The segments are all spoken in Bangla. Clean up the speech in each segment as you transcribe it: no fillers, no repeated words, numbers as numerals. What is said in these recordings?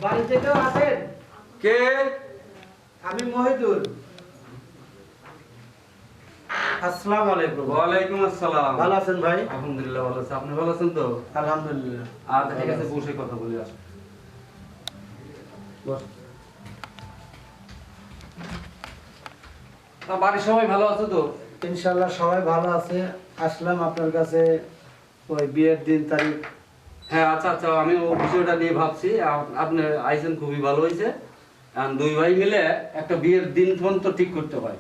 বাড়িতে কেউ আছেন? কে? আমি মহিদুল। আসসালামু আলাইকুম। ওয়ালাইকুম আসসালাম। ভালো আছেন ভাই? আলহামদুলিল্লাহ ভালো আছি। আপনি ভালো আছেন তো? আলহামদুলিল্লাহ। আচ্ছা ঠিক আছে, বসে কথা বলি। আসুন বস। বাড়ির সবাই ভালো আছে তো? ইনশাআল্লাহ সবাই ভালো আছে। আসলাম আপনার কাছে ওই বিয়ের দিন তারিখ। হ্যাঁ আচ্ছা আচ্ছা, আমি ওই বিষয়টা নিয়ে ভাবছি। আপনি আইসেন, খুবই ভালো হয়েছে। দুই ভাই মিলে একটা বিয়ের দিন ফোন তো ঠিক করতে হয়।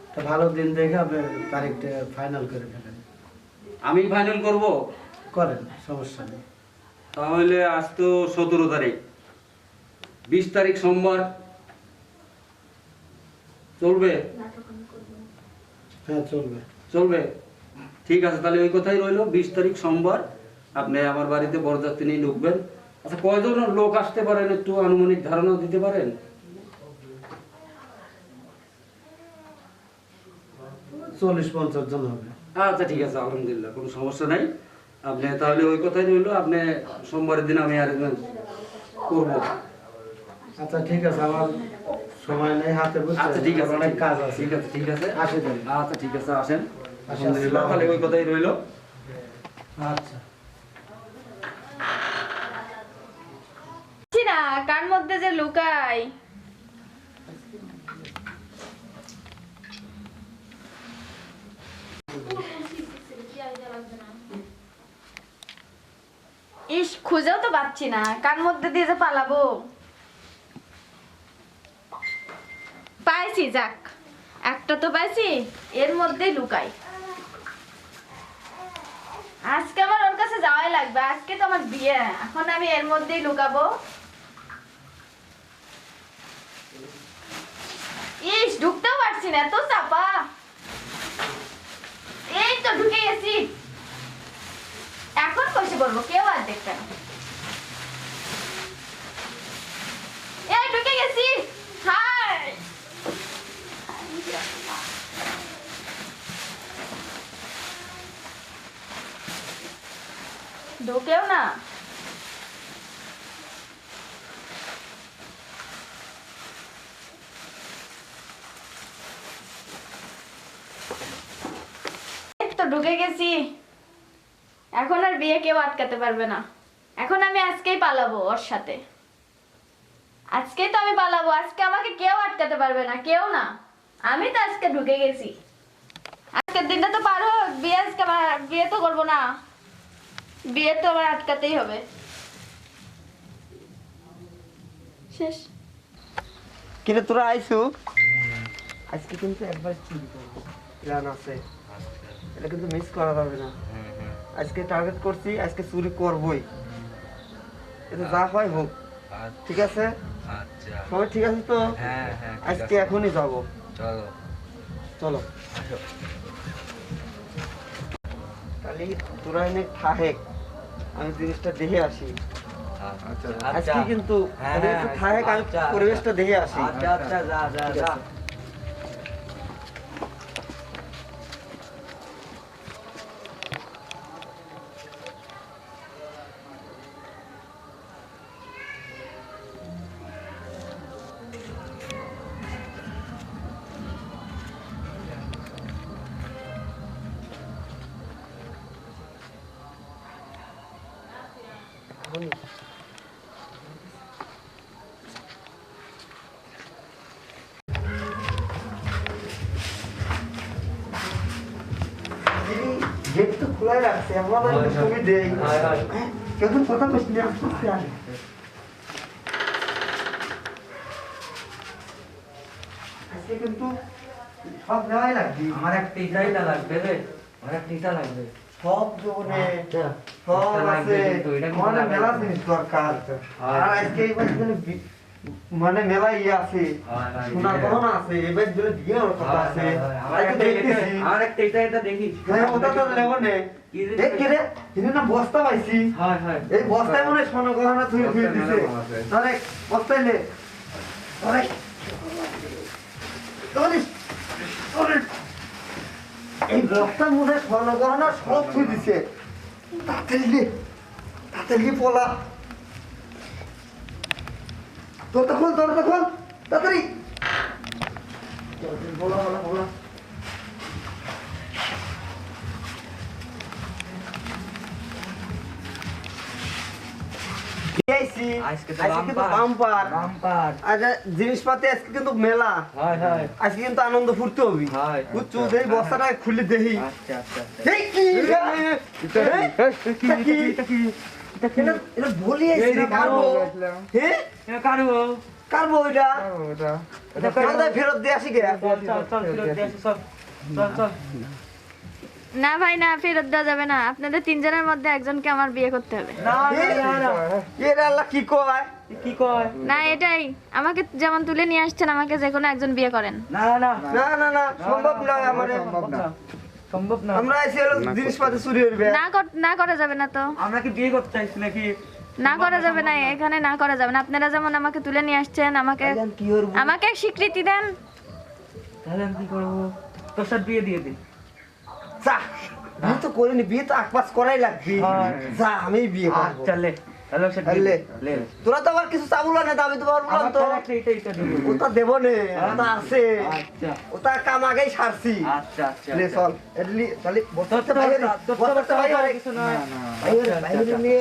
একটা ভালো দিন দেখে আপনি তারিখটা ফাইনাল করে ফেলেন। আমি ফাইনাল করব? করেন, সমস্যা নেই। তাহলে আজ তো 17 তারিখ, 20 তারিখ সোমবার চলবে? হ্যাঁ চলবে। চলবে, ঠিক আছে। তাহলে ওই কথাই রইলো, 20 তারিখ সোমবার আপনি আমার বাড়িতে বরযাত্রী নিয়ে ঢুকবেন। আচ্ছা, কয়জন লোক আসতে পারেন একটু আনুমানিক ধারণা দিতে পারেন? 40-50 জন হবে। আচ্ছা ঠিক আছে, আলহামদুলিল্লাহ, কোনো সমস্যা নাই। আপনি তাহলে ওই কথাই রইলো, আপনি সোমবারের দিন আমি অ্যারেঞ্জমেন্ট করবো। আচ্ছা ঠিক আছে, আমার সময় নেই হাতে, আচ্ছা ঠিক আছে, অনেক কাজ আছে। ঠিক আছে, ঠিক আছে, আসি তাহলে। আচ্ছা ঠিক আছে, আসেন। আলহামদুলিল্লাহ, তাহলে ওই কথাই রইলো। আচ্ছা। না কার মধ্যে যে লুকাই। ইস, খুঁজেও তো পাচ্ছি না কার মধ্যে দিয়ে যে পালাবো। পাইছি, যাক একটা তো পাইছি, এর মধ্যেই লুকাই। আজকে আমার ওর কাছে যাওয়াই লাগবে, আজকে তো আমার বিয়ে, এখন আমি এর মধ্যেই লুকাবো। ইস, ঢুকতেও পারছি না, এত চাপা। এই তো ঢুকে গেছি, এখন বসে পড়বো, কেউ আর দেখবে না। এই ঢুকে গেছি। হাই, ঢোকেও না। তো ঢুকে গেছি, এখন আর বিয়ে কেউ আটকাতে পারবে না। এখন আমি আজকেই পালাবো ওর সাথে, আজকেই তো আমি পালাবো। আজকে আমাকে কেউ আটকাতে পারবে না, কেউ না। আমি তো আজকে ঢুকে গেছি, আজকের দিনটা তো পার হোক। বিয়ে আজকে বিয়ে তো করবো না, বিয়ে তো আমার আটকাতেই হবে। শেষ। কিরে তোরা আইসু? আজকে কিন্তু একবার চুরি করবো, প্ল্যান আছে। এটা কিন্তু মিস করা যাবে না। আজকে টার্গেট করছি, আজকে চুরি করবই। এটা যা হয় হোক, ঠিক আছে? সবাই ঠিক আছে তো? আজকে এখনই যাবো। চলো তাহলে তোরা এনে থাহেক, আমি জিনিসটা দেখে আসি। আজকে কিন্তু থাহেক, আমি পরিবেশটা দেখে আসি। যা। গেট তো খোলাই রাখছে, আমরা ছবি দেই। কেউ তো কথা বলছি না, আসতে আগে আজকে কিন্তু সব নেওয়াই লাগবে। আমার একটা ইটাইটা লাগবে রে, আমার একটা ইটা লাগবে। সব জোনে সব আছে, মানে মেলা জিনিস দরকার। আর আজকে এইবার মানে মেলা ইয়ে আছে, সোনার গহনা আছে, এবার দিলে বিয়ে হওয়ার কথা আছে। আমার একটা ইটা দেখি। হ্যাঁ, ওটা তো নেবো নে। দেখ কে রে, এখানে না বস্তা পাইছি। এই বস্তায় মনে হয় সোনার গহনা ধুয়ে দিছে। তাহলে বস্তায় নে। এই বস্তার মধ্যে সোনার গহনা সব ধুয়ে দিছে। তাড়াতাড়ি পলা। দরজা খোল তাড়াতাড়ি বলো আজকে তো আজকে কিন্তু বাম্পার। Bumper bumper. আচ্ছা জিনিসপাতি আজকে কিন্তু মেলা হয় হয় আজকে কিন্তু আনন্দ ফুর্তি হবি হয়। বুঝছো এই বস্তাটা খুলে দেখি আচ্ছা আচ্ছা আচ্ছা এই কি এটা বলি কারবো হ্যাঁ এটা কারবো কারবো এটা এটা কারবো ফেরত দিয়ে আসি গে চল চল চল ফিরে দিয়ে আসি, চল চল চল না ভাই না, ফেরত দেওয়া যাবে না। আপনাদের তিনজনের মধ্যে একজনকে আমার বিয়ে করতে হবে। না না না এর আল্লাহ কি কয় কি কয় না, এটাই। আমাকে যেমন তুলে নিয়ে আসছেন, আমাকে যে কোনো একজন বিয়ে করেন। না না না না না সম্ভব না আমাদের সম্ভব না আমরা এসে হলো জিনিসপাতি চুরি করবে না করা যাবে না তো। আমরা কি বিয়ে করতে চাইছি নাকি না করা যাবে না, এখানে না করা যাবে না। আপনারা যেমন আমাকে তুলে নিয়ে আসছেন, কি করবো আমাকে স্বীকৃতি দেন। তাহলে আমি কি করবো তোর সাথে বিয়ে দিয়ে দিই যা বিয়ে তো করিনি বিয়ে তো আকপাস করাই লাগবে হ্যাঁ। যা আমি বিয়ে করবো আচ্ছা লে তাহলে ওর সাথে বিয়ে লে। দে। লে তোরা তো আবার কিছু চাবুলা না দাবি তো পারবো আমার তো তো একটা এটা দিব ওটা দেবো নে ওটা আছে আচ্ছা ওটা কাম আগেই সারছি আচ্ছা আচ্ছা লে চল এডলি তাহলে বস্তাতে বাইরে বস্তাতে বাইরে কিছু না বাইরে নিয়ে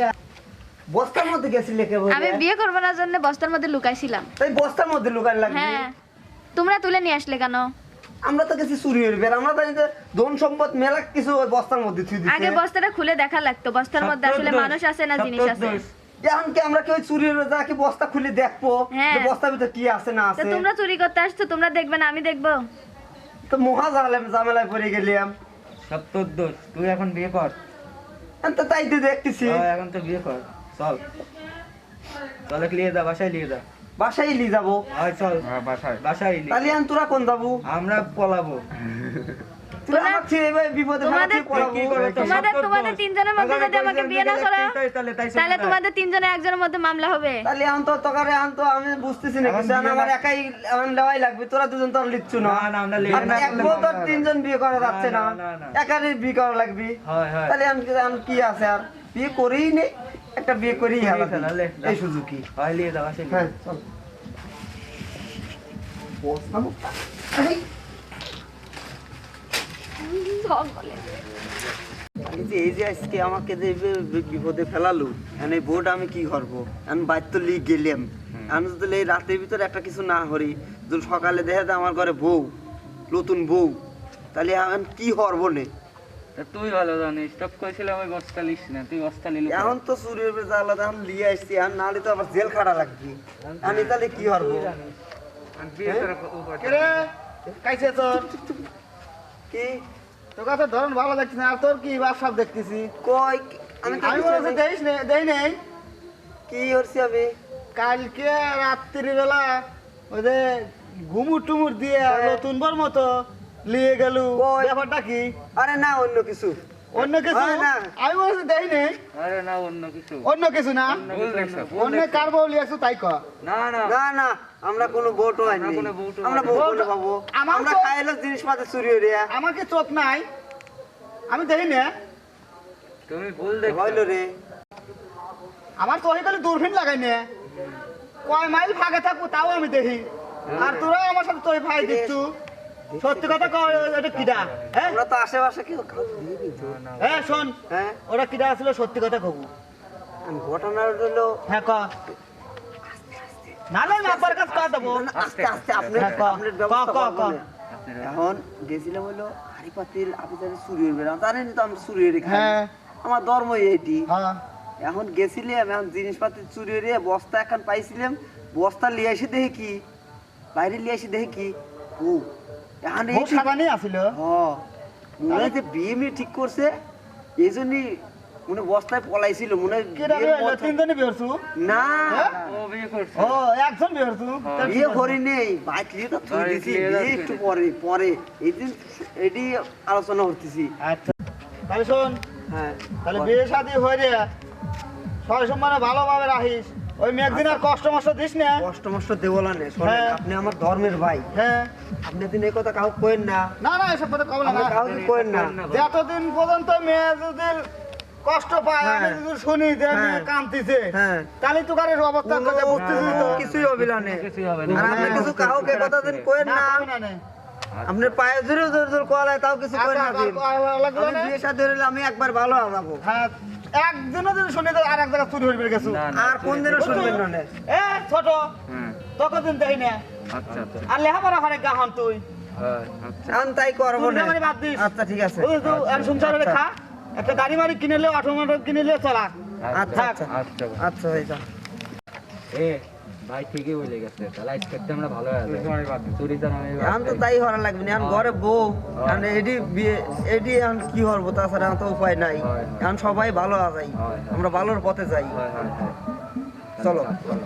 বস্তার মধ্যে গেছিলে কে বলে আমি বিয়ে করবো না জন্য বস্তার মধ্যে লুকাইছিলাম। তাই বস্তার মধ্যে লুকান লাগবে হ্যাঁ, তোমরা তুলে নিয়ে আসলে কেন? আমরা তো কিছু চুরি হইবে আমরা জানি যে ধন সম্পদ মেলা কিছু ওই বস্তার মধ্যে থুই দিছে আগে বস্তাটা খুলে দেখা লাগতো, বস্তার মধ্যে আসলে মানুষ আছে না জিনিস আছে। এখন কি আমরা কেউ চুরি হইবে যা কি বস্তা খুলে দেখবো হ্যাঁ। যে বস্তার ভিতরে কি আছে না তো আছে তোমরা চুরি করতে আসছো, তোমরা দেখবে না আমি দেখবো? তো মহা ঝামেলায় পড়ে গেলাম সব তোর দোষ তুই এখন বিয়ে কর তো তাই তো দেখতেছি এখন তো বিয়ে কর চল চলে লিয়ে যা বাসায় লিয়ে যা বাসায় নিয়ে যাবো হয় চল বাসায় নিয়ে তাহলে এখন তোরা কোন যাবো আমরা পলাবো তুই আমার ছেড়ে ভাই বিপদে ফেলা তুই পড়াবো কি করে তো তোমাদের তিনজনের মধ্যে যদি আমাকে বিয়ে না করো, তাহলে তোমাদের তিনজনের একজনের মধ্যে মামলা হবে। তাহলে এখন তো তোকারে এখন তো আমি বুঝতেছি না এখন কিছু বিয়ে আমার না- একাই এখন লেওয়াই লাগবে তোরা দুজন তো আর লিখছো না না, না, আমরা লিখবো আর না। এক বউ তো আর তিনজন বিয়ে করা যাচ্ছে না না, না। একারই বিয়ে করা লাগবে হয় হয় তাহলে এখন কি আছে আর বিয়ে করেই নেই একটা বিয়ে করেই হেলা করেই ফেলা, লে, যা। এই সুযোগই হয় লিয়ে যা বাসায় লিয়ে হ্যাঁ যা। চল বস্তা মুক্তা এই যে আজকে আমাকে যে বিপদে ফেলালো এই বোর্ড আমি কি করবো আমি বাইর তো লিখ গেলাম আমি যদি এই রাতের ভিতরে একটা কিছু না করি যদি সকালে দেখা যায় আমার ঘরে বউ নতুন বউ তাহলে আমি কি করবো নে তা তুই ভালো জানিস তোক কইছিলাম ওই বস্তা লিস না তুই বস্তা লিলি এখন তো চুরির বেজা আলাদা এখন লিয়ে আসছি এখন নাহলে তো আবার জেল খাটা লাগবে আমি তাহলে কি করবো কাইছে তোর কি তোর কাছে ধরন ভালো দেখছিস না, আর তোর কি বাসাব দেখতেছি। কই আমি তো আমি কিছু বলছি দেই নেই কি করছি আমি কালকে রাত্রিবেলা ওই যে ঘুমুর টুমুর দিয়ে নতুন বর মতো নিয়ে গেল, কই? ব্যাপারটা কি? আরে না অন্য কিছু অন্য কিছু? হয় না। আমি বলছি দেই নেই আরে না অন্য কিছু অন্য কিছু না, অন্য কার বউ লিয়েছো তাই ক। না না না না আমরা কোনো ভোট হয়নি কোনো vote ও আমরা হয়নি। ভোট করে পাবো আমার আমরা তো- খাইলো জিনিসপত্র চুরি হয়ে রে আমাকে চোখ নাই, আমি দেখি না। তুমি ভুল দেখো হইলো রে আমার তো ওইখানে দূরবীন লাগাই নে, কয় মাইল ফাঁকে থাকবো তাও আমি দেখি। আর তোরা আমার সাথে তোই ভাই দিচ্ছু, সত্যি কথা কয় এটা কিডা? হ্যাঁ আমরা তো আশেপাশে কেউ কাউকে দিইনি তো। হ্যাঁ শোন, হ্যাঁ ওরা কিডা আসলে সত্যি কথা কব। আর ঘটনা হলো হ্যাঁ ক, নালে মাপার কাজ কর দেবো। আস্তে আস্তে আপনি হ্যাঁ, ক, আপনার ক, ব্যবস্থা ক, করবেন ক। না। এখন গেছিলাম হলো হাড়ি পাতিল আপনি জানেন চুরি হয়ে বেড়াম জানেন তো আমি চুরি হয়ে খাই হ্যাঁ আমার ধর্ম এইটি হ্যাঁ এখন গেছিলাম এখন জিনিসপাতি চুরি হয়ে বস্তা এখন পাইছিলাম বস্তা লিয়ে এসে দেখি কি বাইরে লিয়ে এসে দেখি কি ও এখন এই বহু সাবানি আছিল। মনে হয় যে বিয়ে মেয়ে ঠিক করছে এই জন্যই মনে হয় বস্তায় পলাইছিল মনে হয় কিডা বিয়ের বিয়ে হইলো? মতো- তিনজনই বিয়ে হরছু? না হ্যাঁ? ও বিয়ে করছে ও একজন বিয়ে হরছু? তাহলে বিয়ে ঠিক আছে। করি নেই বাইক নিয়ে তো থুই বাইক দিছি নিয়ে বিয়ে যাচ্ছে। একটু পরে পরে এই দিন এটি আলোচনা করতেছি আচ্ছা তাহলে শোন, হ্যাঁ তাহলে বিয়ে শাদী হয়ে রে সবাই সম্মানে ভালোভাবে রাখিস, ওই মেঘদিন আর কষ্ট মষ্ট দিস না। কষ্ট মষ্ট দেবলা নেই শোনেন হ্যাঁ। আপনি আমার ধর্মের ভাই হ্যাঁ আপনি দিন এই কথা কাউকে কোয়েন না না না এসব কথা কবে না, আপনি কাউকে কোয়েন না যে এতদিন পর্যন্ত মেয়ে যদি কষ্ট পায় আমি হ্যাঁ। যদি শুনি যে হ্যাঁ। কামতিছে হ্যাঁ তাহলে তো কারের অবস্থা কোনো কথা বুঝতেছিস তো কিছুই হবে না নে। কিছুই হবে না। আর আপনি কিছু কাউকে কথা দিন কইেন না না হবে না নে। আপনি পায়ে জোরে জোরে জোরে কলায় তাও কিছু কইেন না দিন লাগবে আমি না? বিয়ে শাদী হইলে আমি একবার ভালো হবো হ্যাঁ একদিনও যদি শুনি তো আর এক জায়গা চুরি হয়ে গেছো না, না, আর কোন দিনও শুনবেন না নে। এ ছোট হ্যাঁ, তোকে দিন দেই না আচ্ছা আচ্ছা আর লেখাপড়া হরে গাহন তুই হ্যাঁ, আচ্ছা এখন তাই করবো তুই না আমার বাদ দিস আচ্ছা ঠিক আছে বুঝলি তো আর সংসার হলে খা একটা গাড়ি মারি কিনে লে অটোমেটিক কিনে লে চলা আচ্ছা থাক। আচ্ছা আচ্ছা আচ্ছা ভাই যা। এ ভাই ঠিকই বলে গেছে তাহলে আজকে আমরা ভালো আছে চুরি তো আমি এখন তো তাই হওয়ার লাগবে না এখন ঘরে বউ এখন এডি বিয়ে এডি এখন কি হবো তাছাড়া এখন তো উপায় নাই হয়। এখন সবাই ভালো আছি হয়। আমরা ভালোর পথে যাই হয় হয় হয় চলো চলো